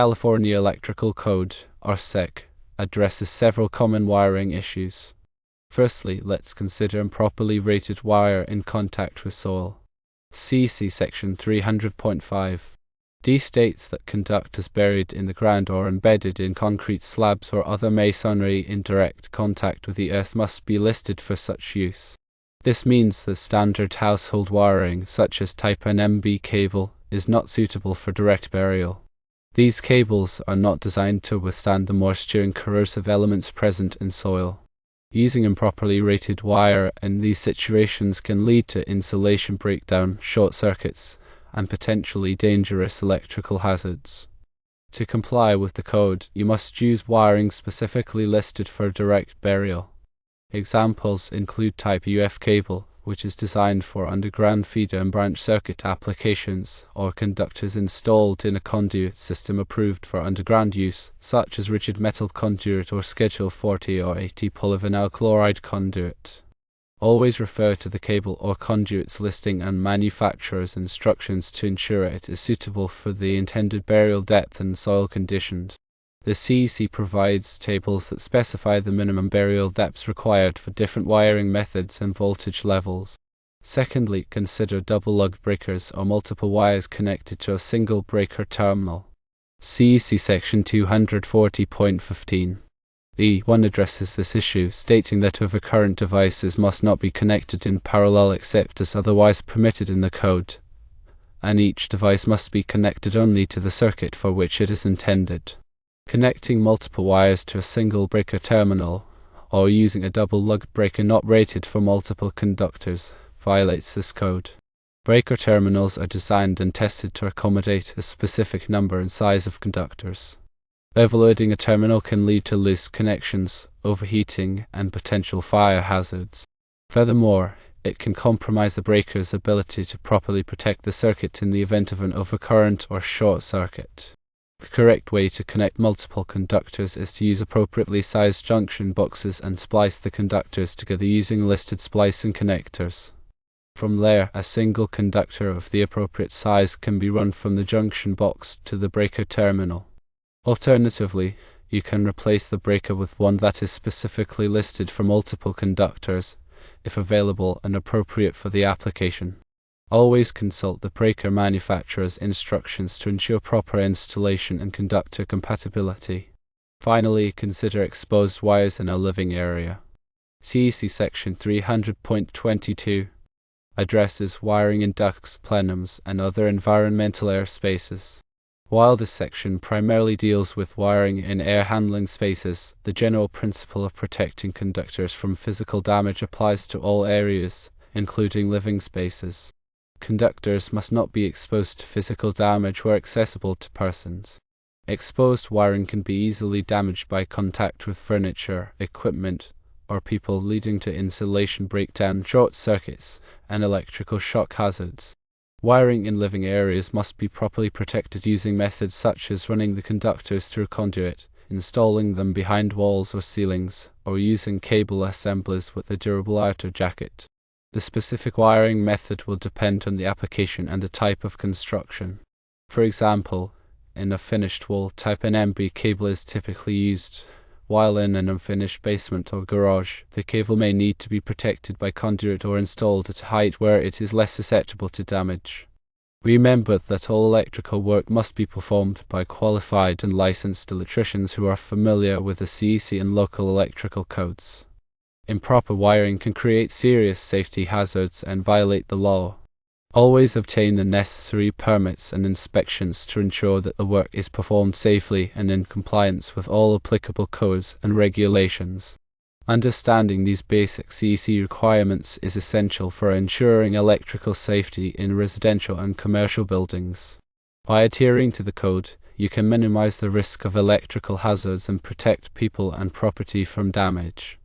California Electrical Code, or SEC, addresses several common wiring issues. Firstly, let's consider improperly rated wire in contact with soil. CEC Section 300.5 D states that conductors buried in the ground or embedded in concrete slabs or other masonry in direct contact with the earth must be listed for such use. This means that standard household wiring, such as Type NMB cable, is not suitable for direct burial. These cables are not designed to withstand the moisture and corrosive elements present in soil. Using improperly rated wire in these situations can lead to insulation breakdown, short circuits, and potentially dangerous electrical hazards. To comply with the code, you must use wiring specifically listed for direct burial. Examples include Type UF cable, which is designed for underground feeder and branch circuit applications, or conductors installed in a conduit system approved for underground use, such as rigid metal conduit or Schedule 40 or 80 polyvinyl chloride conduit. Always refer to the cable or conduit's listing and manufacturer's instructions to ensure it is suitable for the intended burial depth and soil conditions. The CEC provides tables that specify the minimum burial depths required for different wiring methods and voltage levels. Secondly, consider double lugged breakers or multiple wires connected to a single breaker terminal. CEC Section 240.15 E1 addresses this issue, stating that overcurrent devices must not be connected in parallel except as otherwise permitted in the code, and each device must be connected only to the circuit for which it is intended. Connecting multiple wires to a single breaker terminal, or using a double lugged breaker not rated for multiple conductors, violates this code. Breaker terminals are designed and tested to accommodate a specific number and size of conductors. Overloading a terminal can lead to loose connections, overheating, and potential fire hazards. Furthermore, it can compromise the breaker's ability to properly protect the circuit in the event of an overcurrent or short circuit. The correct way to connect multiple conductors is to use appropriately sized junction boxes and splice the conductors together using listed splicing connectors. From there, a single conductor of the appropriate size can be run from the junction box to the breaker terminal. Alternatively, you can replace the breaker with one that is specifically listed for multiple conductors, if available and appropriate for the application. Always consult the breaker manufacturer's instructions to ensure proper installation and conductor compatibility. Finally, consider exposed wires in a living area. CEC Section 300.22 addresses wiring in ducts, plenums, and other environmental air spaces. While this section primarily deals with wiring in air handling spaces, the general principle of protecting conductors from physical damage applies to all areas, including living spaces. Conductors must not be exposed to physical damage where accessible to persons. Exposed wiring can be easily damaged by contact with furniture, equipment, or people, leading to insulation breakdown, short circuits, and electrical shock hazards. Wiring in living areas must be properly protected using methods such as running the conductors through conduit, installing them behind walls or ceilings, or using cable assemblies with a durable outer jacket. The specific wiring method will depend on the application and the type of construction. For example, in a finished wall, Type NMB cable is typically used, while in an unfinished basement or garage, the cable may need to be protected by conduit or installed at a height where it is less susceptible to damage. Remember that all electrical work must be performed by qualified and licensed electricians who are familiar with the CEC and local electrical codes. Improper wiring can create serious safety hazards and violate the law. Always obtain the necessary permits and inspections to ensure that the work is performed safely and in compliance with all applicable codes and regulations. Understanding these basic CEC requirements is essential for ensuring electrical safety in residential and commercial buildings. By adhering to the code, you can minimize the risk of electrical hazards and protect people and property from damage.